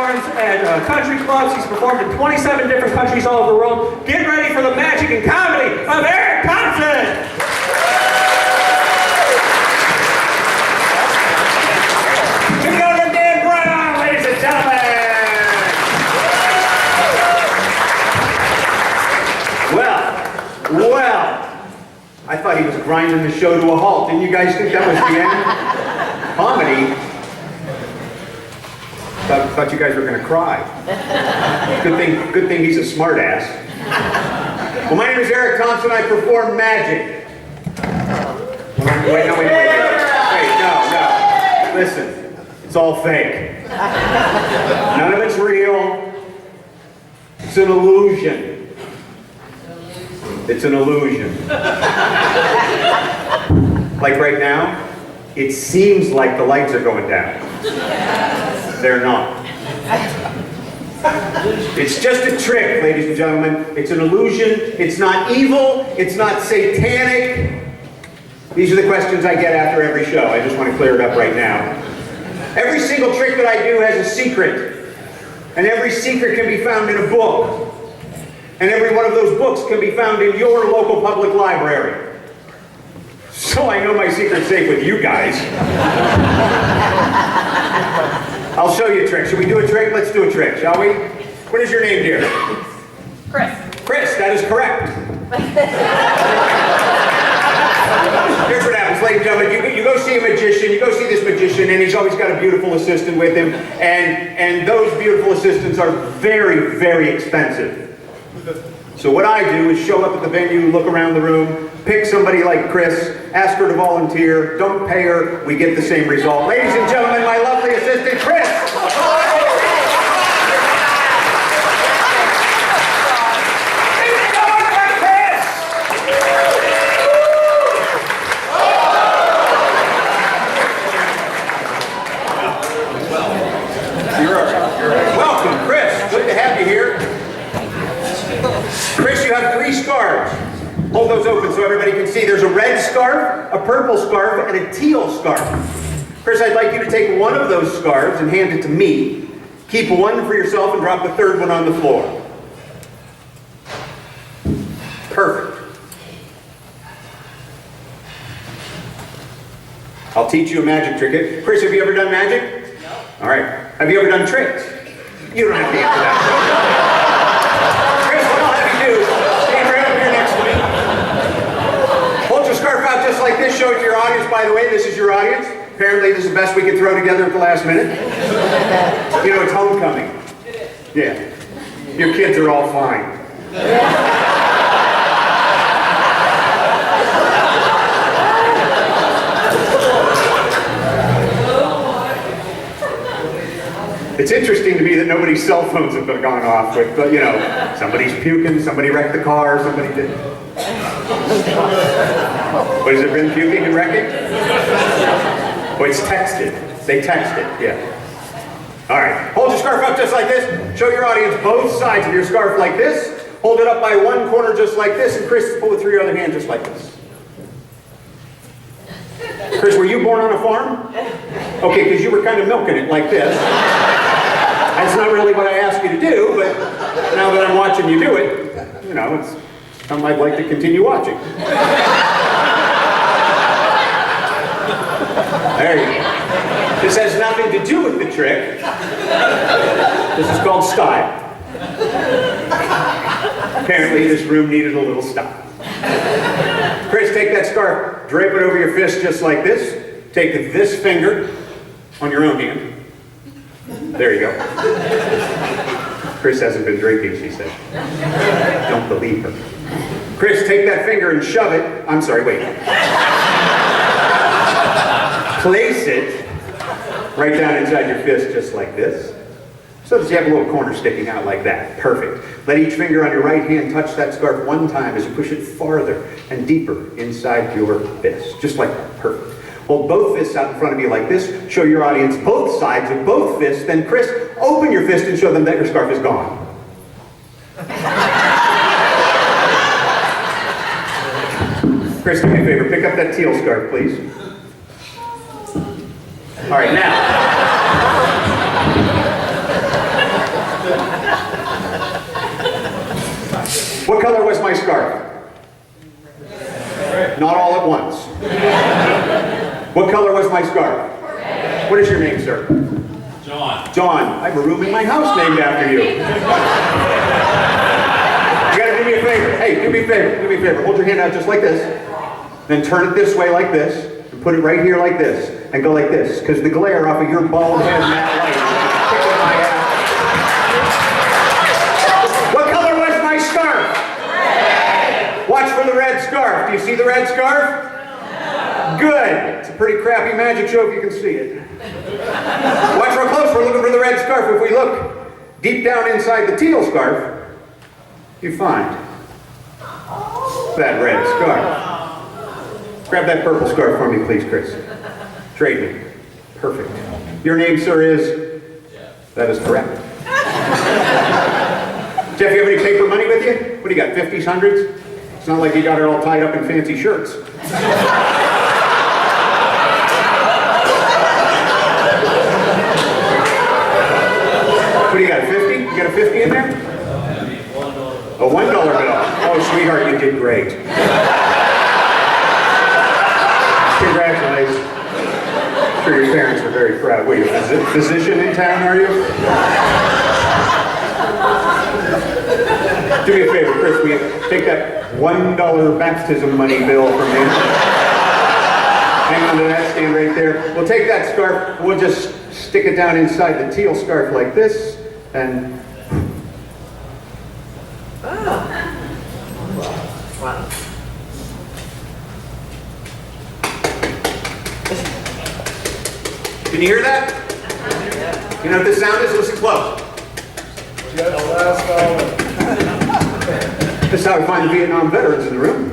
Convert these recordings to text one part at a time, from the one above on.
performs at country clubs. He's performed in 27 different countries all over the world. Get ready for the magic and comedy of Eric Thompson! Give it up to Dan Brown, ladies and gentlemen! Well, I thought he was grinding the show to a halt. Didn't you guys think that was the end? Comedy? Thought you guys were going to cry. Good thing he's a smart ass. Well, my name is Eric Thompson. I perform magic. Wait, no. Listen, it's all fake. None of it's real. It's an illusion. It's an illusion. Like right now, it seems like the lights are going down. They're not. It's just a trick, ladies and gentlemen. It's an illusion. It's not evil. It's not satanic. These are the questions I get after every show. I just want to clear it up right now. Every single trick that I do has a secret. And every secret can be found in a book. And every one of those books can be found in your local public library. So I know my secret's safe with you guys. I'll show you a trick. Should we do a trick? Let's do a trick, shall we? What is your name, dear? Chris. Chris, that is correct. Here's what happens, ladies and gentlemen. You go see a magician, you go see this magician, and he's always got a beautiful assistant with him. And those beautiful assistants are very, very expensive. So what I do is show up at the venue, look around the room, pick somebody like Chris, ask her to volunteer, don't pay her, we get the same result. Ladies and gentlemen, my lovely assistant, Chris! Welcome, Chris. Good to have you here. Chris, you have 3 scarves. Hold those open so everybody can see. There's a red scarf, a purple scarf, and a teal scarf. Chris, I'd like you to take one of those scarves and hand it to me. Keep one for yourself and drop the third one on the floor. Perfect. I'll teach you a magic trick. Chris, have you ever done magic? No. All right. Have you ever done tricks? You don't have to answer that. Just like this, show it to your audience. By the way, this is your audience. Apparently this is the best we could throw together at the last minute. You know, it's homecoming. Yeah. Your kids are all fine. It's interesting to me that nobody's cell phones have been gone off with, but you know, somebody's puking, somebody wrecked the car, somebody did. What has it been, puking and wrecking? Oh, it's texted. They text it, yeah. All right, hold your scarf up just like this. Show your audience both sides of your scarf like this. Hold it up by one corner just like this, and Chris, pull it through your other hand just like this. Chris, were you born on a farm? Okay, because you were kind of milking it like this. That's not really what I asked you to do, but now that I'm watching you do it, you know, it's something I'd like to continue watching. There you go. This has nothing to do with the trick. This is called style. Apparently this room needed a little style. Chris, take that scarf, drape it over your fist just like this. Take this finger on your own hand. There you go. Chris hasn't been drinking, she said. Don't believe her. Chris, take that finger and shove it. I'm sorry, wait. Place it right down inside your fist just like this. So that you have a little corner sticking out like that. Perfect. Let each finger on your right hand touch that scarf one time as you push it farther and deeper inside your fist. Just like that. Perfect. Hold both fists out in front of you like this. Show your audience both sides of both fists. Then, Chris, open your fist and show them that your scarf is gone. Chris, do me a favor. Pick up that teal scarf, please. All right, now. What color was my scarf? Red. What is your name, sir? John. John. I have a room in my house named after you. You gotta do me a favor. Hey, do me a favor. Do me a favor. Hold your hand out just like this. Then turn it this way like this. And put it right here like this. And go like this. Because the glare off of your bald head and that light is kicking my ass. What color was my scarf? Red. Watch for the red scarf. Do you see the red scarf? Good. It's a pretty crappy magic show if you can see it. Watch real close. We're looking for the red scarf. If we look deep down inside the teal scarf, you find that red scarf. Grab that purple scarf for me, please, Chris. Trade me. Perfect. Your name, sir, is? That is correct. Jeff, you have any paper money with you? What do you got, 50s, 100s? It's not like you got it all tied up in fancy shirts. What do you got, a 50? You got a 50 in there? A $1 bill. Oh, sweetheart, you did great. Congratulations. I'm sure your parents are very proud. Wait, a physician in town, are you? Do me a favor, Chris, will you take that $1 baptism money bill from me? Hang on to that, stand right there. We'll take that scarf, we'll just stick it down inside the teal scarf like this, and... Wow. Can you hear that? You know what this sound is? Listen close. This is how we find the Vietnam veterans in the room.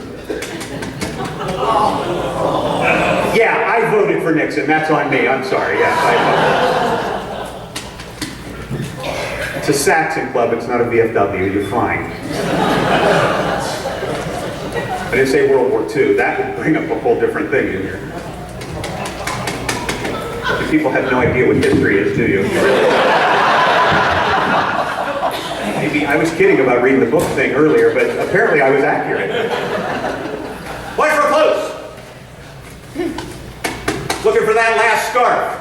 Yeah, I voted for Nixon. That's on me. I'm sorry. Yes, I voted. It's a Saxon club. It's not a VFW. You're fine. I didn't say World War II. That would bring up a whole different thing in here. You people have no idea what history is, do you? Maybe I was kidding about reading the book thing earlier, but apparently I was accurate. Watch for close. Looking for that last scarf.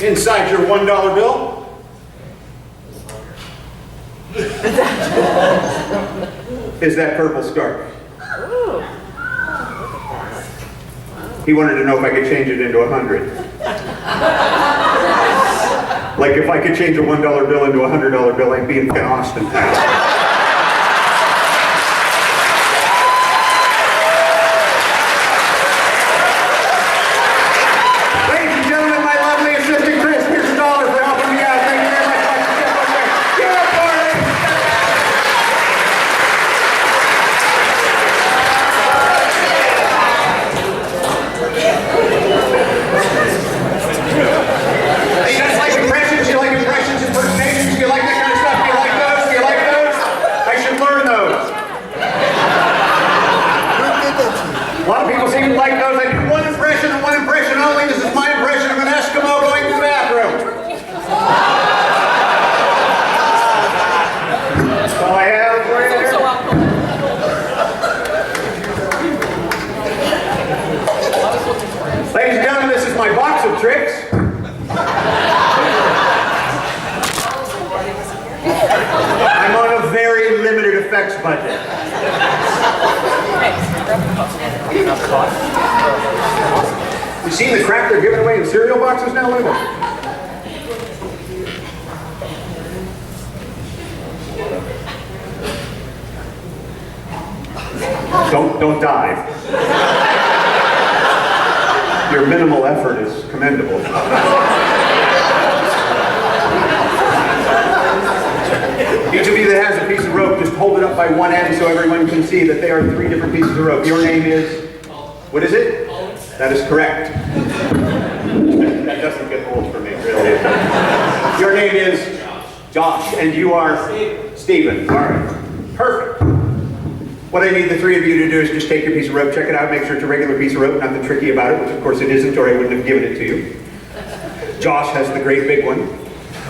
Inside your $1 bill. Is that purple scarf. Ooh. He wanted to know if I could change it into 100. Like if I could change a $1 bill into a $100 bill, I'd be in Austintown. Budget. You seen the crap they're giving away in cereal boxes now? Look at that. Don't dive. Your minimal effort is commendable. Each of you that has a piece of rope, just hold it up by one end so everyone can see that they are 3 different pieces of rope. Your name is? What is it? That is correct. That doesn't get old for me, really. Your name is? Josh. And you are? Stephen. All right. Perfect. What I need the 3 of you to do is just take your piece of rope, check it out, make sure it's a regular piece of rope, nothing tricky about it, which of course it isn't, or I wouldn't have given it to you. Josh has the great big one.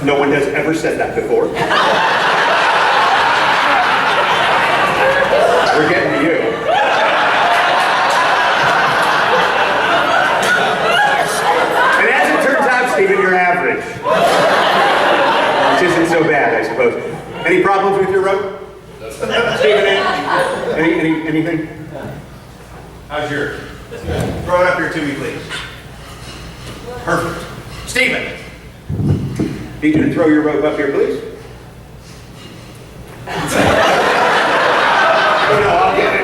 No one has ever said that before. We're getting to you. average. Which isn't so bad, I suppose. Any problems with your rope? Stephen, anything? How's yours? Throw it up here to me, please. Perfect. Stephen! Need you to throw your rope up here, please. Oh, no, I'll get it.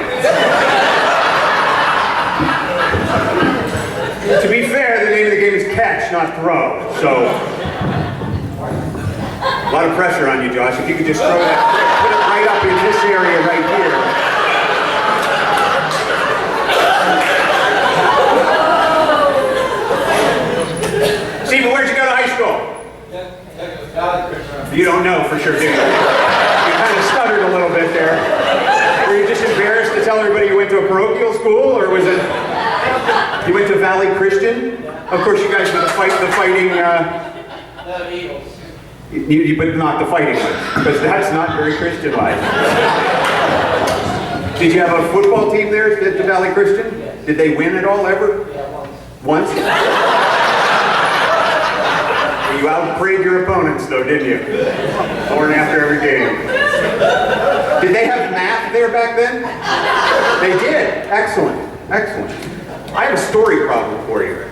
To be fair, the name of the game is catch, not throw. So, a lot of pressure on you, Josh. If you could just throw that, put it right up in this area right here. Stephen, where'd you go to high school? You don't know for sure, do you? You kind of stuttered a little bit there. Were you just embarrassed to tell everybody you went to a parochial school, or was it you went to Valley Christian? Of course, you guys were the fighting. But not the fighting one, because that's not very Christian-like. Did you have a football team there at the Valley Christian? Yes. Did they win at all ever? Yeah, once. Once? You outprayed your opponents, though, didn't you? Before and after every game. Did they have math there back then? They did. Excellent. Excellent. I have a story problem for you.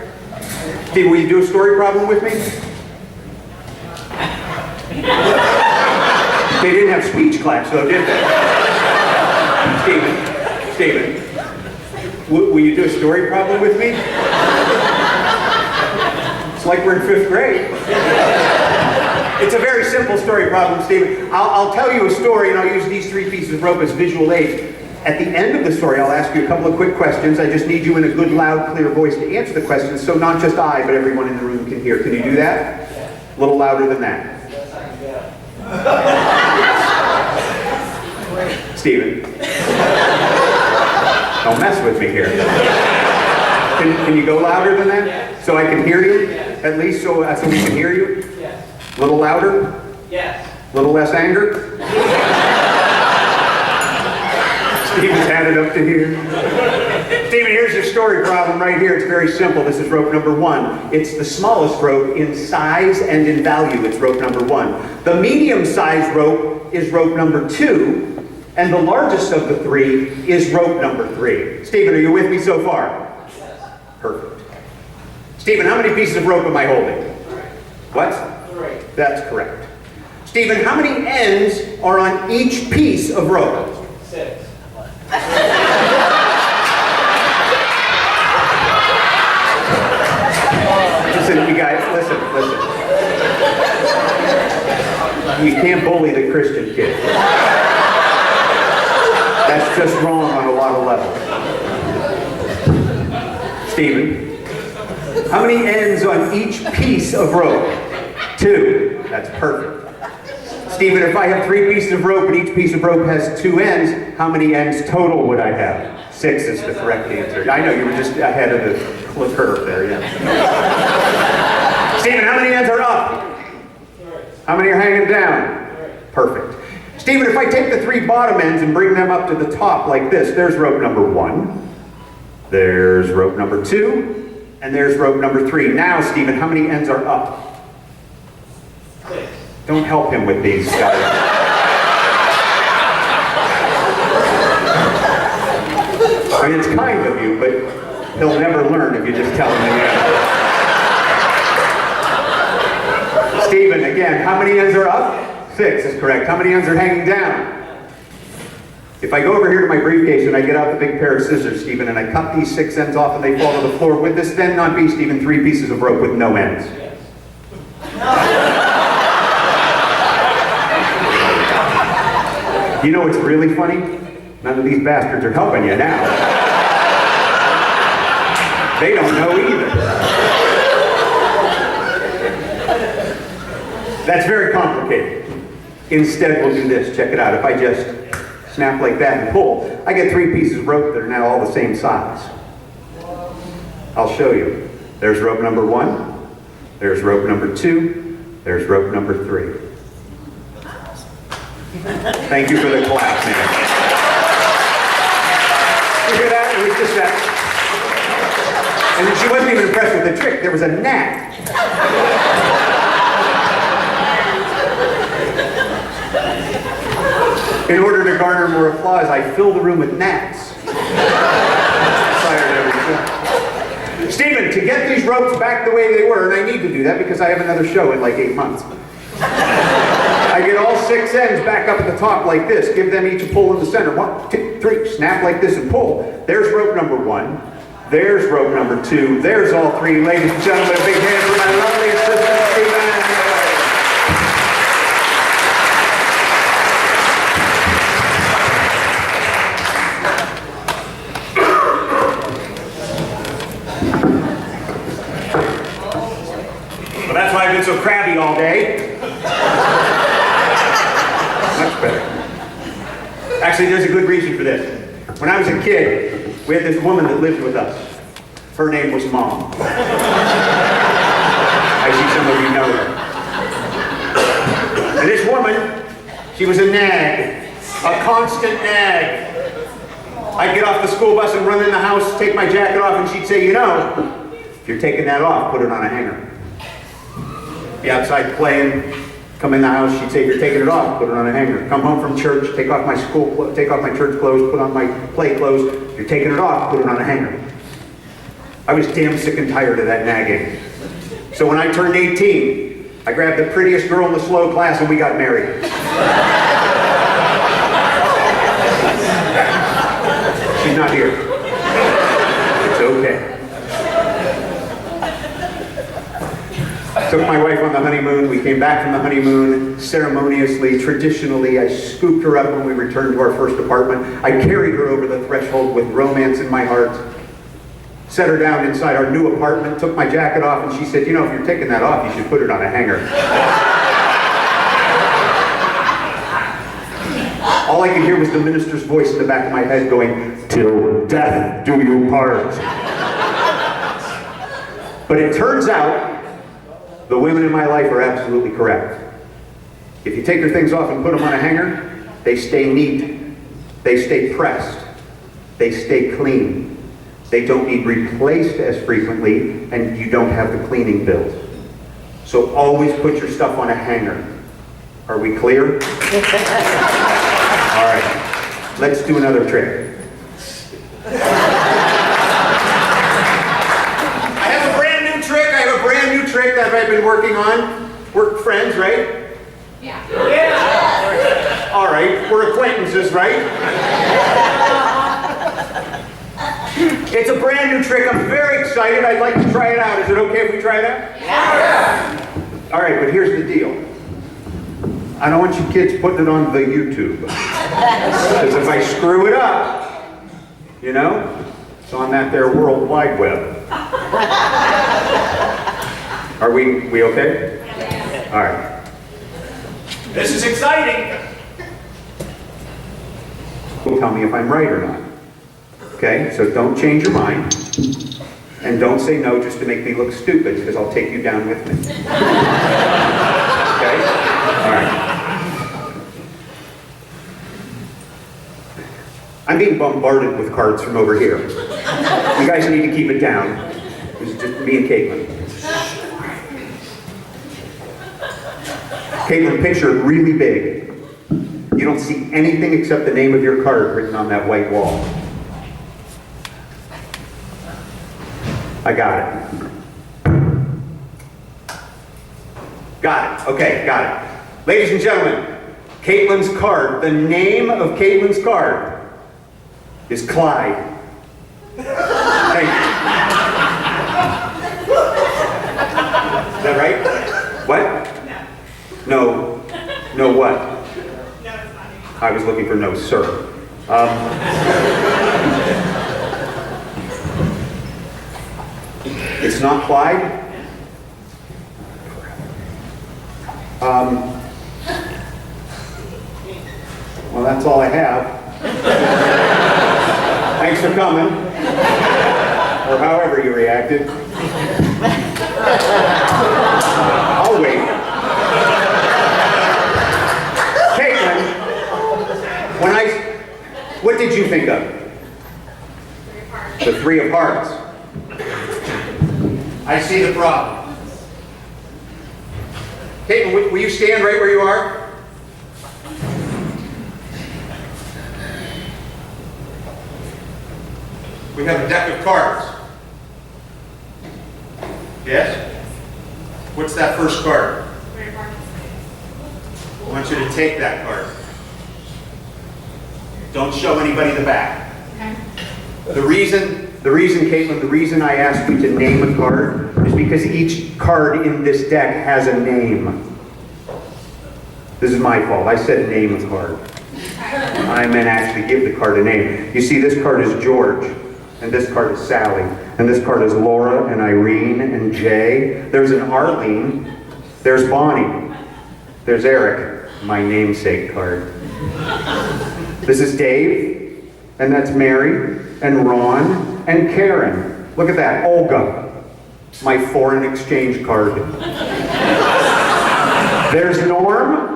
Steve, will you do a story problem with me? They didn't have speech class, though, did they? Stephen, will you do a story problem with me? It's like we're in 5th grade. It's a very simple story problem, Stephen. I'll tell you a story, and I'll use these 3 pieces of rope as visual aids. At the end of the story, I'll ask you a couple of quick questions. I just need you in a good, loud, clear voice to answer the questions, so not just I, but everyone in the room can hear. Can you do that? A little louder than that. Stephen, don't mess with me here. Can you go louder than that? So I can hear you? At least so we can hear you? Yes. A little louder? Yes. A little less anger? Stephen's had it up to here. Stephen, here's your story problem right here. It's very simple. This is rope number 1. It's the smallest rope in size and in value. It's rope number 1. The medium-sized rope is rope number 2. And the largest of the 3 is rope number 3. Stephen, are you with me so far? Yes. Perfect. Stephen, how many pieces of rope am I holding? 3. What? 3. That's correct. Stephen, how many ends are on each piece of rope? 6. Listen, you guys, listen. You can't bully the Christian kid. That's just wrong on a lot of levels. Stephen, how many ends on each piece of rope? 2. That's perfect. Stephen, if I have 3 pieces of rope and each piece of rope has 2 ends, how many ends total would I have? 6 is the correct answer. I know you were just ahead of the curve there, yeah. Stephen, how many ends are up? 3. How many are hanging down? 3. Perfect. Stephen, if I take the 3 bottom ends and bring them up to the top like this, there's rope number 1, there's rope number 2, and there's rope number 3. Now, Stephen, how many ends are up? 6. Don't help him with these guys. I mean, it's kind of you, but he'll never learn if you just tell him again. Stephen, again, how many ends are up? 6 is correct. How many ends are hanging down? If I go over here to my briefcase and I get out the big pair of scissors, Stephen, and I cut these 6 ends off and they fall to the floor, would this then not be, Stephen, 3 pieces of rope with no ends? Yes. You know what's really funny? None of these bastards are helping you now. They don't know either. That's very complicated. Instead, we'll do this. Check it out. If I just snap like that and pull, I get 3 pieces of rope that are now all the same size. I'll show you. There's rope number 1. There's rope number 2. There's rope number 3. Thank you for the clap, man. You hear that? It was just that. And she wasn't even impressed with the trick. There was a gnat. In order to garner more applause, I fill the room with gnats. Fired every show. Stephen, to get these ropes back the way they were, and I need to do that because I have another show in like 8 months. I get all 6 ends back up at the top like this. Give them each a pull in the center. 1, 2, 3. Snap like this and pull. There's rope number 1. There's rope number 2. There's all 3. Ladies and gentlemen, a big hand for my lovely assistant, Stephen. Well, that's why I've been so crabby all day. Much better. Actually, there's a good reason for this. When I was a kid, we had this woman that lived with us. Her name was Mom. I see some of you know her. And this woman, she was a nag. A constant nag. I'd get off the school bus and run in the house, take my jacket off, and she'd say, you know, if you're taking that off, put it on a hanger. Be outside playing, come in the house, she'd say, if you're taking it off, put it on a hanger. Come home from church, take off my church clothes, put on my play clothes. If you're taking it off, put it on a hanger. I was damn sick and tired of that nagging. So when I turned 18, I grabbed the prettiest girl in the slow class and we got married. She's not here. It's okay. Took my wife on the honeymoon. We came back from the honeymoon ceremoniously, traditionally. I scooped her up when we returned to our first apartment. I carried her over the threshold with romance in my heart. Set her down inside our new apartment, took my jacket off, and she said, you know, if you're taking that off, you should put it on a hanger. All I could hear was the minister's voice in the back of my head going, till death do you part. But it turns out, the women in my life are absolutely correct. If you take your things off and put them on a hanger, they stay neat, they stay pressed, they stay clean. They don't need replaced as frequently, and you don't have the cleaning bills. So always put your stuff on a hanger. Are we clear? All right, let's do another trick. I have a brand new trick that I've been working on. We're friends, right? Yeah. Yeah. All right, we're acquaintances, right? It's a brand new trick. I'm very excited. I'd like to try it out. Is it okay if we try it out? Yeah. All right, but here's the deal. I don't want you kids putting it on the YouTube. Because if I screw it up, you know, it's on that there World Wide Web. Are we okay? Yeah. All right. This is exciting. Tell me if I'm right or not. Okay, so don't change your mind. And don't say no just to make me look stupid, because I'll take you down with me. Okay? All right. I'm being bombarded with cards from over here. You guys need to keep it down. This is just me and Caitlin. Caitlin, picture it really big. You don't see anything except the name of your card written on that white wall. I got it. Got it. Okay, got it. Ladies and gentlemen, Caitlin's card, the name of Caitlin's card is Clyde. Thank you. Is that right? What? No. No what? I was looking for no, sir. It's not Clyde? Well, that's all I have. Thanks for coming. Or however you reacted. I'll wait. Caitlin, what did you think of? The Three of Hearts. I see the problem. Caitlin, will you stand right where you are? We have a deck of cards. Yes? What's that first card? I want you to take that card. Don't show anybody the back. Okay. The reason, Caitlin, the reason I asked you to name a card is because each card in this deck has a name. This is my fault. I said name a card. I meant actually give the card a name. You see, this card is George, and this card is Sally, and this card is Laura and Irene and Jay. There's an Arlene. There's Bonnie. There's Eric, my namesake card. This is Dave, and that's Mary, and Ron, and Karen. Look at that, Olga, my foreign exchange card. There's Norm.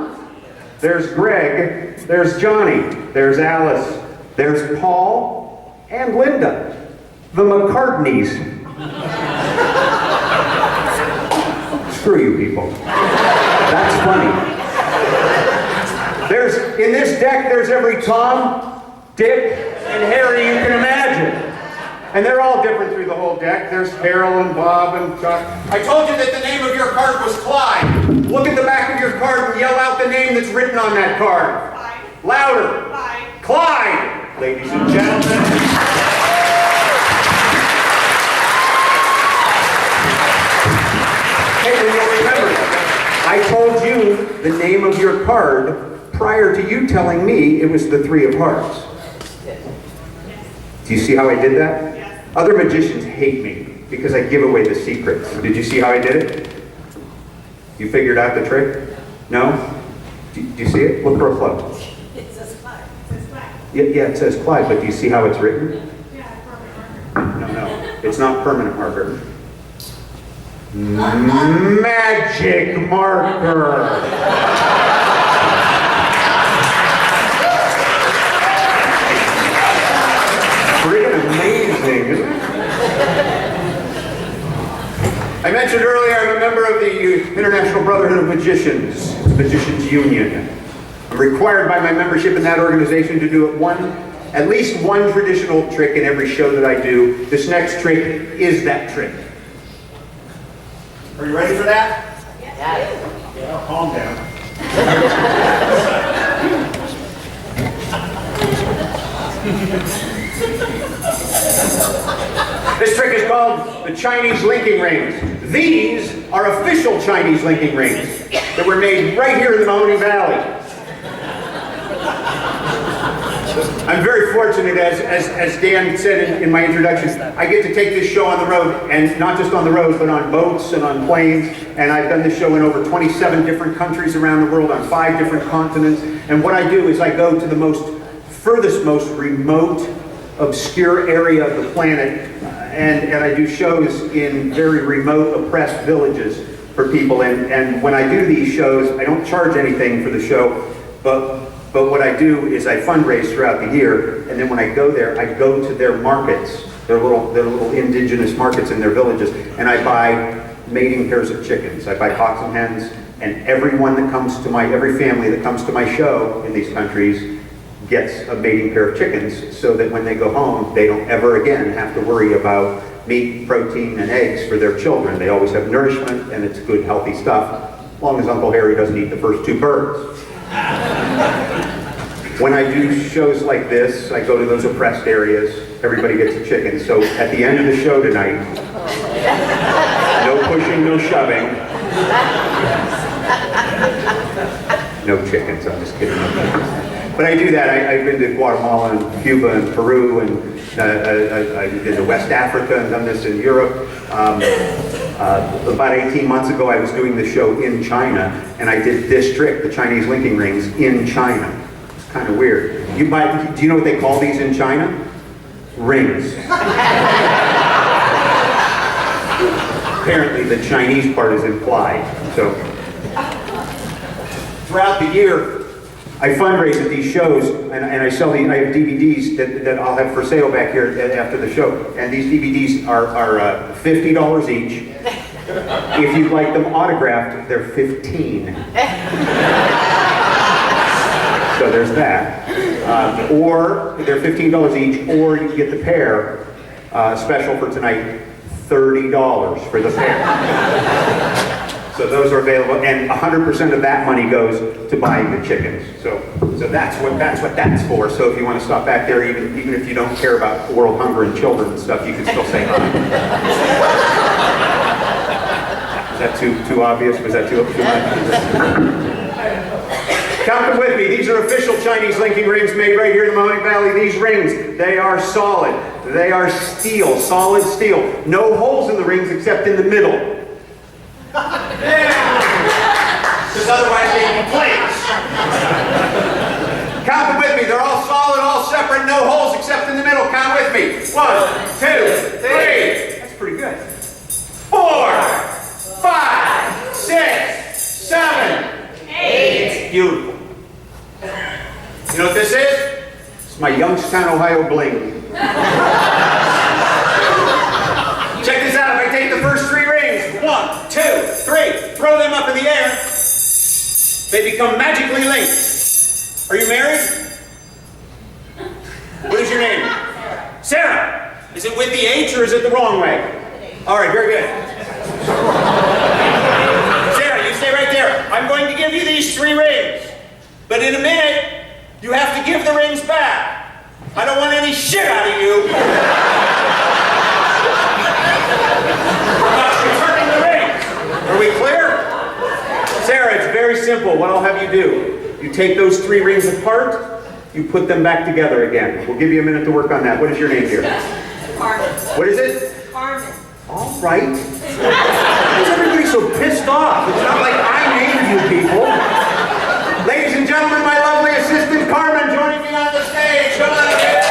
There's Greg, there's Johnny, there's Alice, there's Paul, and Linda, the McCartneys. Screw you people. That's funny. In this deck, there's every Tom, Dick, and Harry you can imagine. And they're all different through the whole deck. There's Carol and Bob and Chuck. I told you that the name of your card was Clyde. Look at the back of your card and yell out the name that's written on that card. Clyde. Louder. Clyde. Clyde. Ladies and gentlemen. Hey, you'll remember, I told you the name of your card prior to you telling me it was the Three of Hearts. Do you see how I did that? Yes. Other magicians hate me because I give away the secrets. Did you see how I did it? You figured out the trick? No? Do you see it? Look real close. It says Clyde. It says Clyde. Yeah, it says Clyde, but do you see how it's written? Yeah, permanent marker. No, it's not permanent marker. Magic marker! Freaking amazing, isn't it? I mentioned earlier I'm a member of the International Brotherhood of Magicians, Magicians Union. I'm required by my membership in that organization to do at least one traditional trick in every show that I do. This next trick is that trick. Are you ready for that? Yes. Yeah, calm down. This trick is called the Chinese linking rings. These are official Chinese linking rings that were made right here in the Mahoning Valley. I'm very fortunate, as Dan said in my introduction, I get to take this show on the road, and not just on the road, but on boats and on planes, and I've done this show in over 27 different countries around the world, on 5 different continents, and what I do is I go to the furthest, most remote, obscure area of the planet, and I do shows in very remote, oppressed villages for people, and when I do these shows, I don't charge anything for the show, but what I do is I fundraise throughout the year, and then when I go there, I go to their markets, their little indigenous markets in their villages, and I buy mating pairs of chickens. I buy cocks and hens, and every family that comes to my show in these countries gets a mating pair of chickens, so that when they go home, they don't ever again have to worry about meat, protein, and eggs for their children. They always have nourishment, and it's good, healthy stuff, as long as Uncle Harry doesn't eat the first 2 birds. When I do shows like this, I go to those oppressed areas, everybody gets a chicken. So at the end of the show tonight, no pushing, no shoving. No chickens, I'm just kidding. But I do that. I've been to Guatemala and Cuba and Peru, and I've been to West Africa and done this in Europe. About 18 months ago, I was doing the show in China, and I did this trick, the Chinese linking rings, in China. It's kind of weird. Do you know what they call these in China? Rings. Apparently, the Chinese part is implied. So, throughout the year, I fundraise at these shows, and I sell I have DVDs that I'll have for sale back here after the show. And these DVDs are $50 each. If you'd like them autographed, they're $15. So there's that. Or they're $15 each, or you get the pair Special for tonight, $30 for the pair. So those are available, and 100% of that money goes to buying the chickens. So that's what that's for. So if you want to stop back there, even if you don't care about world hunger and children and stuff, you can still say hi. Is that too obvious? Was that too much? Count them with me. These are official Chinese linking rings made right here in the Mahoning Valley. These rings, they are solid. They are steel, solid steel. No holes in the rings except in the middle. Because otherwise they'd be plates. Count them with me. They're all solid, all separate, no holes except in the middle. Count with me. 1, 2, 3. That's pretty good. 4, 5, 6, 7, 8. Beautiful. You know what this is? It's my Youngstown, Ohio bling. Check this out. If I take the first 3 rings, 1, 2, 3, throw them up in the air, they become magically linked. Are you married? What is your name? Sarah. Is it with the H or is it the wrong way? All right, very good. Sarah, you stay right there. I'm going to give you these 3 rings, but in a minute, you have to give the rings back. I don't want any shit out of you. About returning the rings. Are we clear? Sarah, it's very simple. What I'll have you do, you take those 3 rings apart, you put them back together again. We'll give you a minute to work on that. What is your name here? Carmen. What is it? Carmen. All right. Why is everybody so pissed off? It's not like I named you people. Ladies and gentlemen, my lovely assistant Carmen joining me on the stage. Come on up here.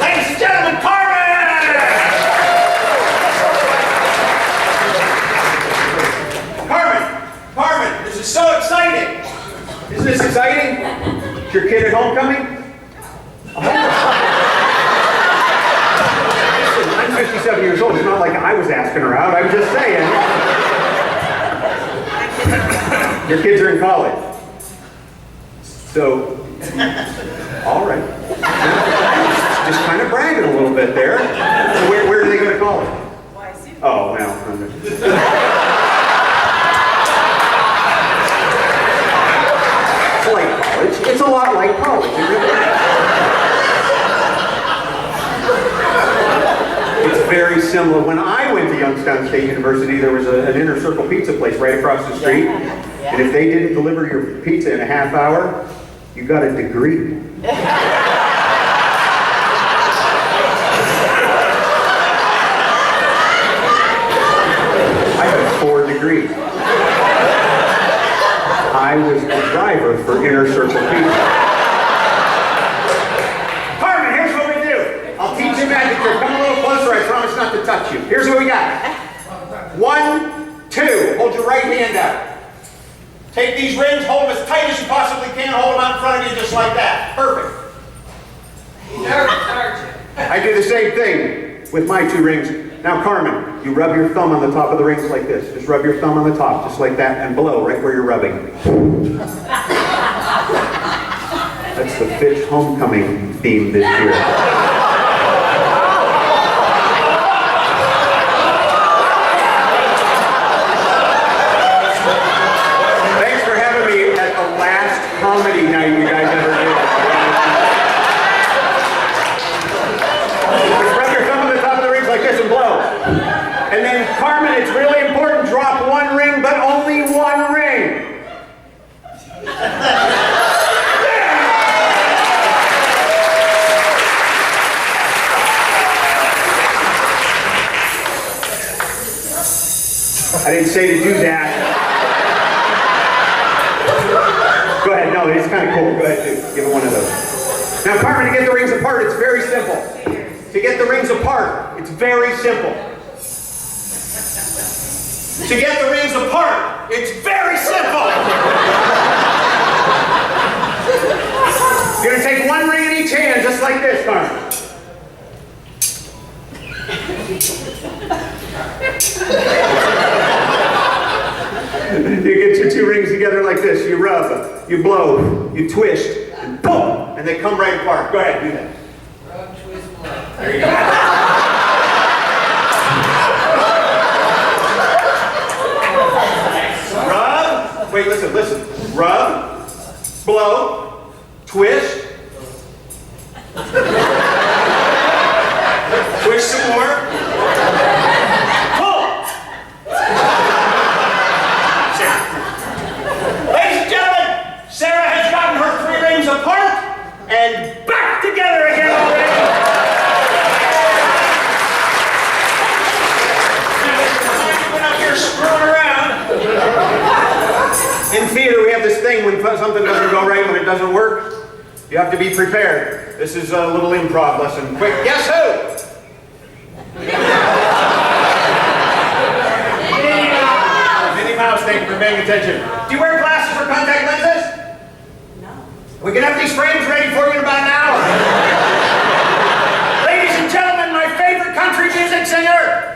Ladies and gentlemen, Carmen! Carmen, this is so exciting. Isn't this exciting? Is your kid at homecoming? Listen, I'm 57 years old. It's not like I was asking her out. I was just saying. Your kids are in college. So, all right. Just kind of bragging a little bit there. Where are they going to college? Oh, well. It's like college. It's a lot like college. It really is. It's very similar. When I went to Youngstown State University, there was an Inner Circle pizza place right across the street. And if they didn't deliver your pizza in a half hour, you got a degree. I got 4 degrees. I was the driver for Inner Circle Pizza. Carmen, here's what we do. I'll teach you magic trick. Come a little closer. I promise not to touch you. Here's what we got. 1, 2. Hold your right hand out. Take these rings, hold them as tight as you possibly can. Hold them out in front of you just like that. Perfect. I do the same thing with my 2 rings. Now, Carmen, you rub your thumb on the top of the rings like this. Just rub your thumb on the top, just like that, and below, right where you're rubbing. That's the Fish Homecoming theme this year. Thanks for having me at the last comedy night you guys ever did. Just rub your thumb on the top of the rings like this and blow. And then, Carmen, it's really important, drop 1 ring, but only 1 ring. I didn't say to do that. Go ahead, no, it's kind of cool. Go ahead, give it one of those. Now, Carmen, to get the rings apart, it's very simple. To get the rings apart, it's very simple. To get the rings apart, it's very simple. You're going to take 1 ring in each hand, just like this, Carmen. You get your 2 rings together like this. You rub, you blow, you twist, and boom! and they come right apart. Go ahead, do that. Rub, twist, blow. There you go. Rub, wait, listen. Rub, blow, twist. Twist some more. Pull. Ladies and gentlemen, Sarah has gotten her 3 rings apart and back together again already. Now, went out here screwing around. In theater, we have this thing when something doesn't go right, when it doesn't work, you have to be prepared. This is a little improv lesson. Quick, guess who? Minnie Mouse, thank you for paying attention. Do you wear glasses or contact lenses? No. We can have these frames ready for you in about an hour. Ladies and gentlemen, my favorite country music singer.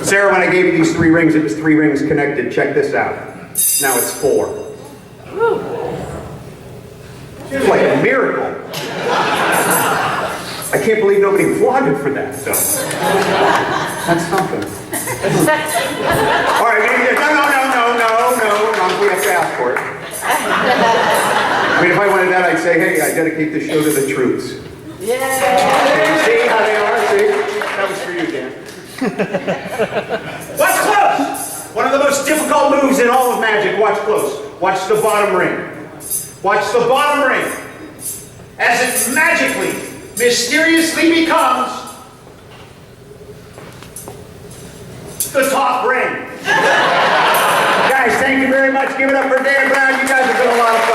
Sarah, when I gave you these 3 rings, it was 3 rings connected. Check this out. Now it's 4. It's like a miracle. I can't believe nobody applauded for that, though. That's something. All right, no. We have to ask for it. I mean, if I wanted that, I'd say, hey, I dedicate this show to the troops. Yeah. See how they are? See? That was for you, Dan. Watch close! One of the most difficult moves in all of magic. Watch close. Watch the bottom ring. Watch the bottom ring. As it magically, mysteriously becomes the top ring. Guys, thank you very much. Give it up for Dan Brown. You guys have been a lot of fun.